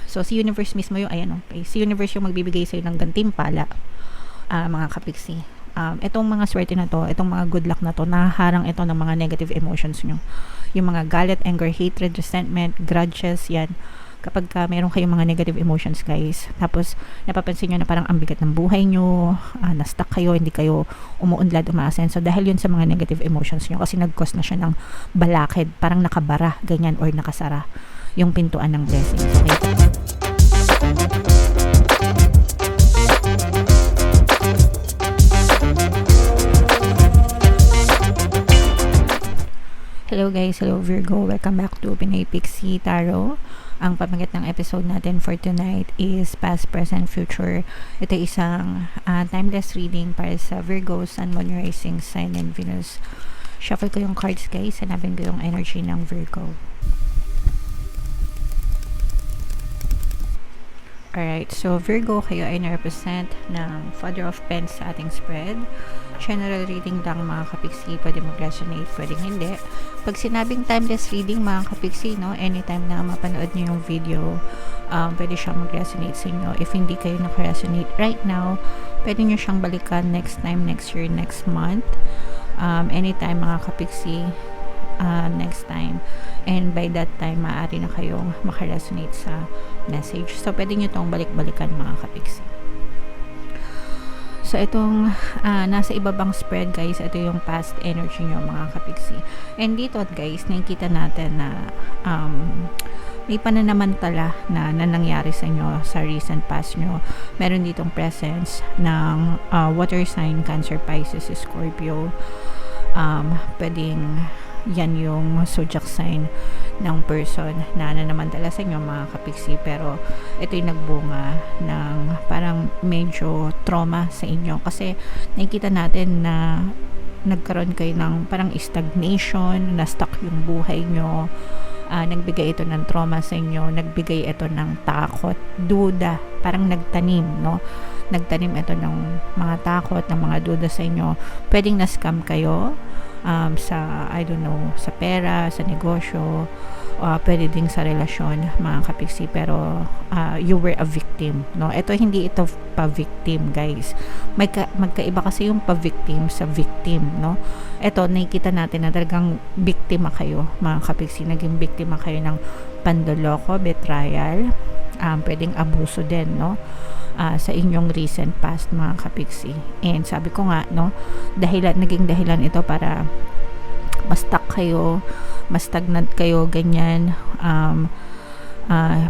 So, si universe mismo yung, ayan, okay, si universe yung magbibigay sa'yo ng gantimpala, mga kapiksi. Itong mga swerte na to, itong mga good luck na to, nahaharang ito ng mga negative emotions nyo. Yung mga galit, anger, hatred, resentment, grudges, yan. Kapag meron kayong mga negative emotions, guys, tapos napapansin nyo na parang ang bigat ng buhay nyo, na-stuck kayo, hindi kayo umuunlad, umaasenso, dahil yun sa mga negative emotions nyo, kasi nag-cause na siya ng balakid, parang nakabara, ganyan, or nakasara yung pintuan ng blessings. Okay? Hello guys, hello Virgo, welcome back to Pinay Pixie Tarot. Ang pamagat ng episode natin for tonight is Past, Present, Future. Ito isang timeless reading para sa Virgo, Sun, Moon, Rising, Sign, and Venus. Shuffle ko yung cards guys, hanapin ko yung energy ng Virgo. Alright, so Virgo, kayo ay na-represent ng Father of Pens sa ating spread. General reading lang mga kapiksi, pwede mag-resonate, pwede hindi. Pag sinabing timeless reading mga kapiksi, no, anytime na mapanood nyo yung video, pwede siyang mag-resonate sa inyo. If hindi kayo naka-resonate right now, pwede nyo siyang balikan next time, next year, next month. Anytime mga kapiksi, next time, and by that time maaari na kayong makaresonate sa message, so pwede nyo itong balik-balikan mga kapiksi. So itong nasa ibabang spread guys, ito yung past energy nyo mga kapiksi, and dito guys nakikita natin na may pananamantala na nangyari sa inyo sa recent past nyo. Meron ditong presence ng water sign, Cancer, Pisces, Scorpio. Pwedeng yan yung zodiac sign ng person na nanamantala sa inyo mga kapiksi, pero ito yung nagbunga ng parang medyo trauma sa inyo, kasi nakikita natin na nagkaroon kayo ng parang stagnation, na stuck yung buhay nyo. Nagbigay ito ng trauma sa inyo, nagbigay ito ng takot, duda, parang nagtanim, no? Nagtanim ito ng mga takot, ng mga duda sa inyo. Pwedeng na-scam kayo sa, I don't know, sa pera, sa negosyo, pwede ding sa relasyon mga kapiksi, pero you were a victim, no? Ito hindi ito pa-victim guys, magkaiba kasi yung pa-victim sa victim, no? Ito nakikita natin na talagang biktima kayo mga kapiksi, naging biktima kayo ng pandoloko, betrayal, pwedeng abuso din, no? Sa inyong recent past mga kapiksi. And sabi ko nga, no, naging dahilan ito para ma-stuck kayo, ma-stagnant kayo, ganyan.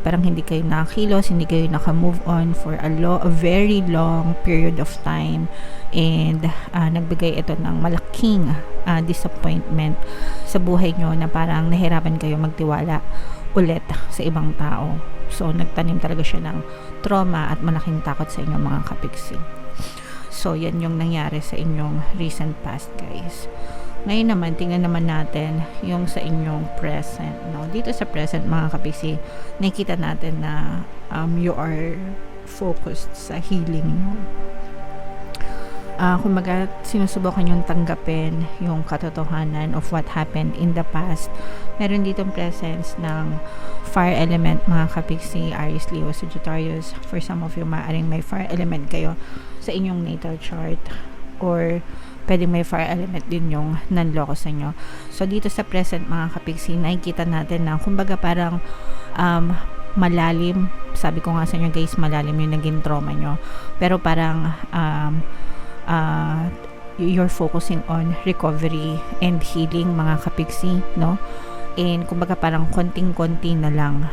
Parang hindi kayo nakakilos, hindi kayo naka-move on for a very long period of time, and nagbigay ito ng malaking disappointment sa buhay nyo, na parang nahirapan kayo magtiwala ulit sa ibang tao. So nagtanim talaga siya ng trauma at malaking takot sa inyong mga kapiksi. So yan yung nangyari sa inyong recent past guys. Ngayon naman, tingnan naman natin yung sa inyong present, no? Dito sa present mga kapiksi, nakikita natin na you are focused sa healing nyo. Kumbaga, sinusubukan yung tanggapin yung katotohanan of what happened in the past. Meron ditong presence ng fire element mga kapiksi, Aries, Leo, Sagittarius. For some of you, maaaring may fire element kayo sa inyong natal chart, or pwedeng may fire element din yung nanloko sa inyo. So dito sa present mga kapiksi, nakikita natin na kumbaga parang malalim, sabi ko nga sa inyo guys, malalim yung naging trauma nyo, pero parang you're focusing on recovery and healing mga kapiksi, no? And kumbaga parang konting-konti na lang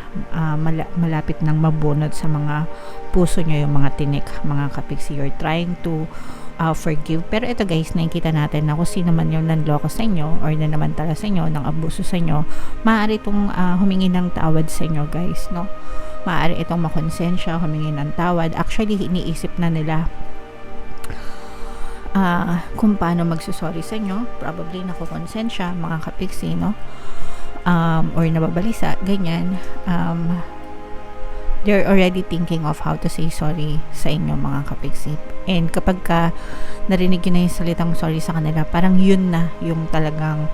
malapit nang mabunod sa mga puso nyo yung mga tinik mga kapiksi. You're trying to forgive, pero ito guys, nakikita natin na kung sino man yung nanloko sa inyo or nanamantala sa inyo, ng abuso sa inyo, maaari itong humingi ng tawad sa inyo guys, no? Maaari itong makonsensya, humingi ng tawad. Actually, iniisip na nila kung paano magsusorry sa inyo. Probably nakukonsensya mga kapiksi, no? Or nababalisa, ganyan. They're already thinking of how to say sorry sa inyo mga kapiksi. And kapag narinig yun na yung salitang sorry sa kanila, parang yun na yung talagang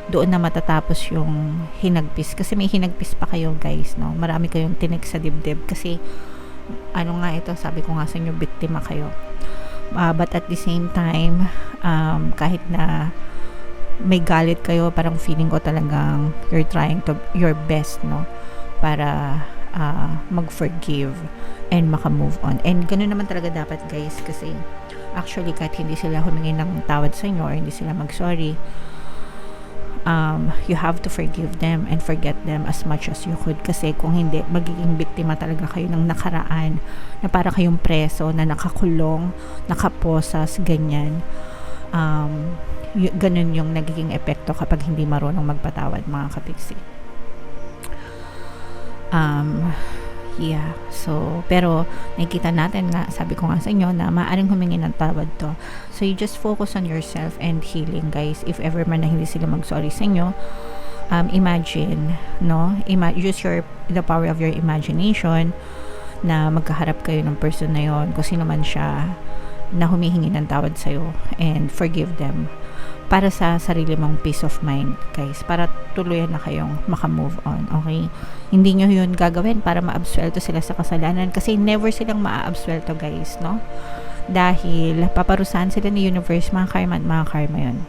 doon na matatapos yung hinagpis. Kasi may hinagpis pa kayo guys, no? Marami kayong tinik sa dibdib. Kasi, ano nga ito, sabi ko nga sa inyo, biktima kayo. But at the same time, kahit na may galit kayo, parang feeling ko talagang you're trying to your best, no? Para mag-forgive and maka-move on. And ganun naman talaga dapat guys, kasi actually kahit hindi sila humingi ng tawad sa inyo or hindi sila mag-sorry, you have to forgive them and forget them as much as you could. Kasi kung hindi, magiging biktima talaga kayo ng nakaraan, na para kayong preso, na nakakulong, nakaposas, ganyan. Ganun yung nagiging epekto kapag hindi marunong magpatawad, mga kapiksi. Yeah, so pero nakikita natin nga, sabi ko nga sa inyo, na maaaring humingi ng tawad to. So you just focus on yourself and healing guys. If ever man na hindi sila mag-sorry sa inyo, imagine, no? Use the power of your imagination na magkaharap kayo ng person na yon, kung sino man siya, na humihingi ng tawad sa'yo, and forgive them. Para sa sarili mong peace of mind, guys. Para tuluyan na kayong maka-move on, okay? Hindi nyo yun gagawin para ma-absuelto sila sa kasalanan, kasi never silang ma-absuelto, guys, no? Dahil paparusahan sila ni universe, mga karma at mga karma yun.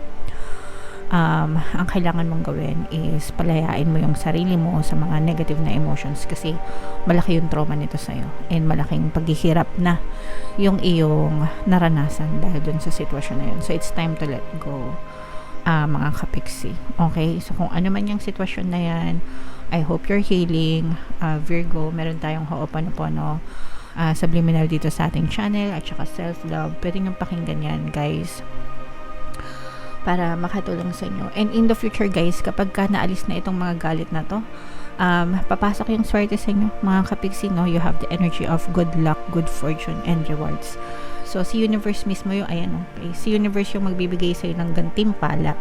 Ang kailangan mong gawin is palayain mo yung sarili mo sa mga negative na emotions, kasi malaki yung trauma nito sa'yo, and malaking paghihirap na yung iyong naranasan dahil dun sa sitwasyon na yun. So it's time to let go, mga kapiksi, okay? So kung ano man yung sitwasyon na yan, I hope you're healing. Virgo, meron tayong Ho'oponopono subliminal dito sa ating channel, at saka self-love. Pwede nyo pakinggan yan guys, para makatulong sa inyo. And in the future guys, kapag ka naalis na itong mga galit na to, papasok yung swerte sa inyo, mga kapiksi, no? You have the energy of good luck, good fortune, and rewards. So si universe mismo yung, ayan, okay? Si universe yung magbibigay sa'yo ng gantimpala,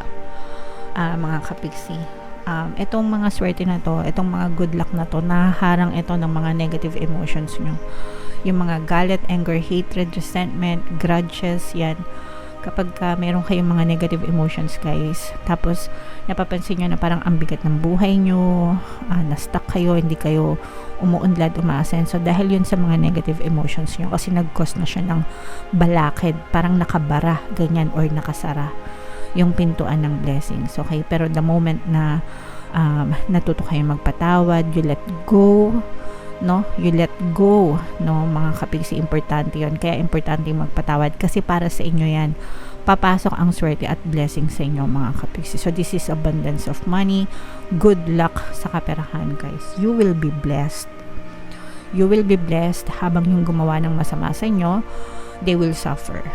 mga kapiksi. Itong mga swerte na to, itong mga good luck na to, naharang ito ng mga negative emotions nyo. Yung mga galit, anger, hatred, resentment, grudges, yan. Kapag meron kayong mga negative emotions guys, tapos napapansin nyo na parang ang bigat ng buhay nyo, na-stuck kayo, hindi kayo umuunlad, umaasenso, dahil yun sa mga negative emotions nyo, kasi nag-cause na siya ng balakid, parang nakabara, ganyan, or nakasara yung pintuan ng blessings, okay? Pero the moment na natuto kayong magpatawad, you let go, no? You let go, no? Mga kapiksi, importante yun. Kaya importante yung magpatawad, kasi para sa inyo yan. Papasok ang swerte at blessing sa inyo, mga kapiksi. So this is abundance of money, good luck sa kaperahan guys. You will be blessed. You will be blessed. Habang yung gumawa ng masama sa inyo, they will suffer.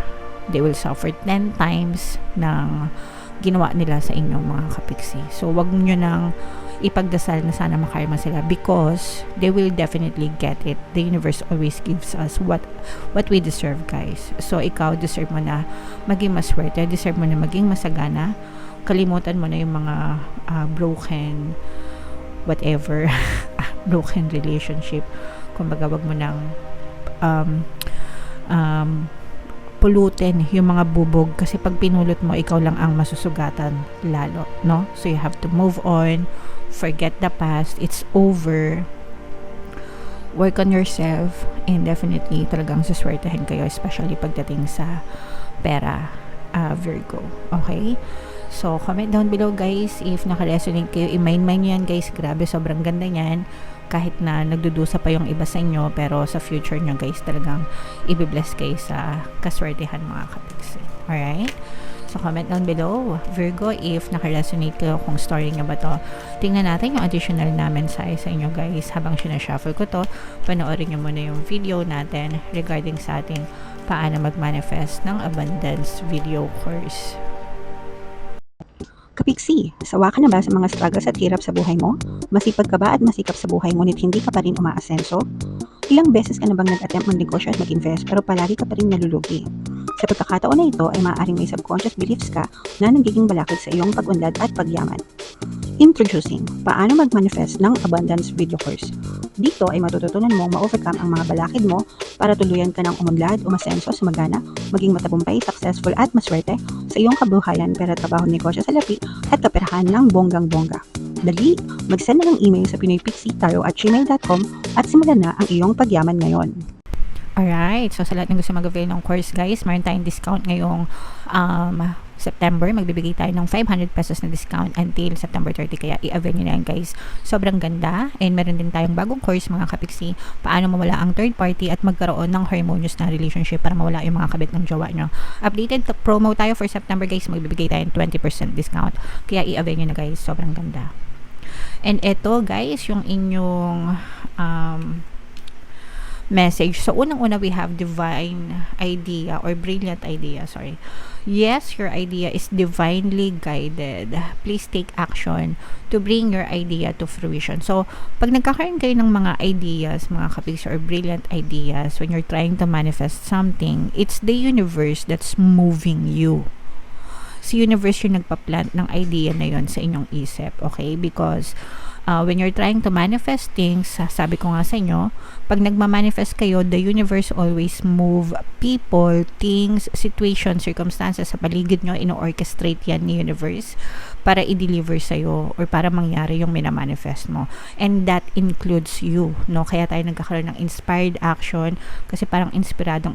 They will suffer 10 times ng ginawa nila sa inyo, mga kapiksi. So wag nyo nang ipagdasal na sana makarma sila, because they will definitely get it. The universe always gives us what we deserve guys. So ikaw, deserve mo na maging maswerte, deserve mo na maging masagana. Kalimutan mo na yung mga broken whatever broken relationship. Kumbaga, wag mo nang pulutin yung mga bubog, kasi pag pinulot mo, ikaw lang ang masusugatan lalo, no? So you have to move on, forget the past, it's over, work on yourself, and definitely talagang suswertehin kayo, especially pagdating sa pera, Virgo, okay? So comment down below guys if naka-resonate kayo. I-mind nyo yan guys, grabe, sobrang ganda niyan. Kahit na nagdudusa pa yung iba sa inyo, pero sa future nyo guys, talagang i-bless kayo sa kaswertehan, mga kapiksi. Alright? So comment down below, Virgo, if naka-resonate kayo, kung story nyo ba to. Tingnan natin yung additional na mensahe sa inyo guys. Habang sinashuffle ko to, panoorin nyo muna yung video natin regarding sa ating paano mag-manifest ng abundance video course. Kapiksi, sawa ka na ba sa mga struggles at hirap sa buhay mo? Masipag ka ba at masikap sa buhay ngunit hindi ka pa rin umaasenso? Ilang beses ka na bang nag-attempt magnegosyo at mag-invest pero palagi ka pa rin nalulugi? Sa pagkakataon na ito ay maaaring may subconscious beliefs ka na nagiging balakid sa iyong pag-unlad at pagyaman. Introducing, paano mag-manifest ng abundance video course. Dito ay matututunan mong ma-overcome ang mga balakid mo para tuluyan ka ng umunlad, umasenso, sumagana, maging matagumpay, successful at maswerte sa iyong kabuhayan, pera, trabaho, negosyo, salapi, at kaperahan ng bonggang-bongga. Dali, mag-send na ng email sa pinoypixietarot@gmail.com at simulan na ang iyong pagyaman ngayon. Alright, so sa lahat ng gusto mag-avail ng course guys, meron tayong discount ngayong September. Magbibigay tayo ng 500 pesos na discount until September 30, kaya i-avail nyo na yan guys. Sobrang ganda, and meron din tayong bagong course mga kapiksi, paano mawala ang third party at magkaroon ng harmonious na relationship para mawala yung mga kabit ng jowa nyo. Updated promo tayo for September guys, magbibigay tayo ng 20% discount, kaya i-avail nyo na guys, sobrang ganda. And eto guys, yung inyong message. So, unang-una, we have divine idea or brilliant idea, sorry. Yes, your idea is divinely guided. Please take action to bring your idea to fruition. So, pag nagkakaroon kayo ng mga ideas, mga kapix, or brilliant ideas, when you're trying to manifest something, it's the universe that's moving you. Si universe yung nagpa-plant ng idea na yon sa inyong isip, okay? Because when you're trying to manifest things, sabi ko nga sa inyo, pag nagma-manifest kayo, the universe always move people, things, situations, circumstances sa paligid nyo, ino-orchestrate yan ni universe para i-deliver sa'yo or para mangyari yung minamanifest mo. And that includes you, no? Kaya tayo nagkakaroon ng inspired action kasi parang inspirado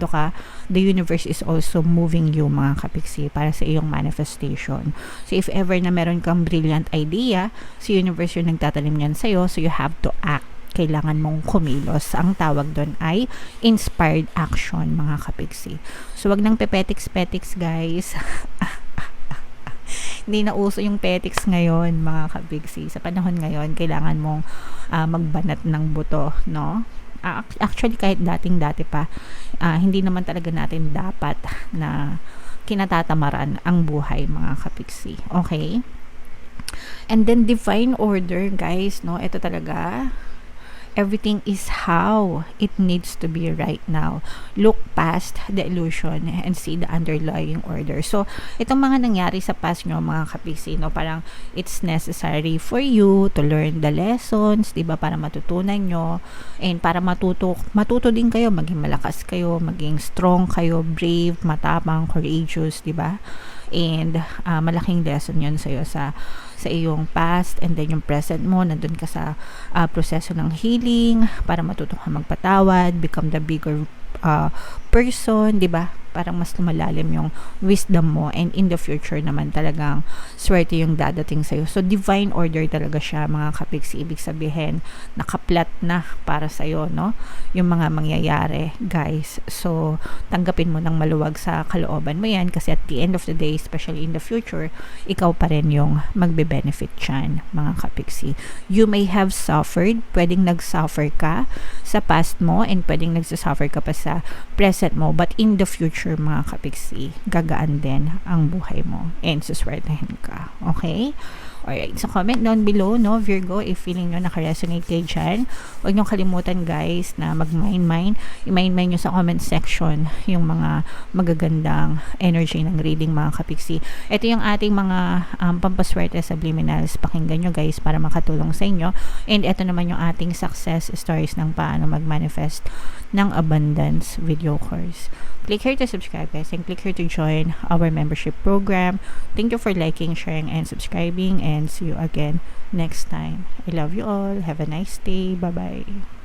ka. The universe is also moving you, mga kapiksi, para sa iyong manifestation. So, if ever na meron kang brilliant idea, si universe yung nagtatanim yan sa'yo, so you have to act. Kailangan mong kumilos. Ang tawag doon ay inspired action, mga kapiksi. So, wag nang pepetics-petics, guys. Hindi na uso yung petics ngayon, mga kabigsi. Sa panahon ngayon, kailangan mong magbanat ng buto, no? Actually, kahit dating-dati pa, hindi naman talaga natin dapat na kinatatamaran ang buhay, mga kapigsi. Okay? And then, divine order, guys, no? Ito talaga, everything is how it needs to be right now. Look past the illusion and see the underlying order. So, itong mga nangyari sa past nyo, mga kapiksi, no, parang it's necessary for you to learn the lessons, diba, para matutunan nyo, and para matuto din kayo, maging malakas kayo, maging strong kayo, brave, matapang, courageous, diba? And malaking lesson yun sa'yo sa iyong past, and then yung present mo, nandun ka sa proseso ng healing para matuto ka magpatawad, become the bigger person, di ba? Parang mas lumalalim yung wisdom mo, and in the future naman talagang swerte yung dadating sa'yo. So, divine order talaga siya, mga kapiksi. Ibig sabihin, nakaplat na para sa'yo, no? Yung mga mangyayari, guys. So, tanggapin mo ng maluwag sa kalooban mo yan, kasi at the end of the day, especially in the future, ikaw pa rin yung magbe-benefit dyan, mga kapiksi. You may have suffered, pwedeng nag-suffer ka sa past mo, and pwedeng nagsasuffer ka pa sa present mo, but in the future, mga kapiksi, gagaan din ang buhay mo and suswertehin ka. Okay? Alright, so comment down below, no, Virgo, if feeling nyo nakaresonate kayo dyan. Huwag nyo kalimutan, guys, na mag-mind nyo sa comment section yung mga magagandang energy ng reading, mga kapiksi. Ito yung ating mga pampaswerte subliminals. Pakinggan nyo, guys, para makatulong sa inyo. And ito naman yung ating success stories ng paano mag-manifest ng abundance video course. Click here to subscribe, guys, and click here to join our membership program. Thank you for liking, sharing, and subscribing, and see you again next time. I love you all. Have a nice day. Bye-bye.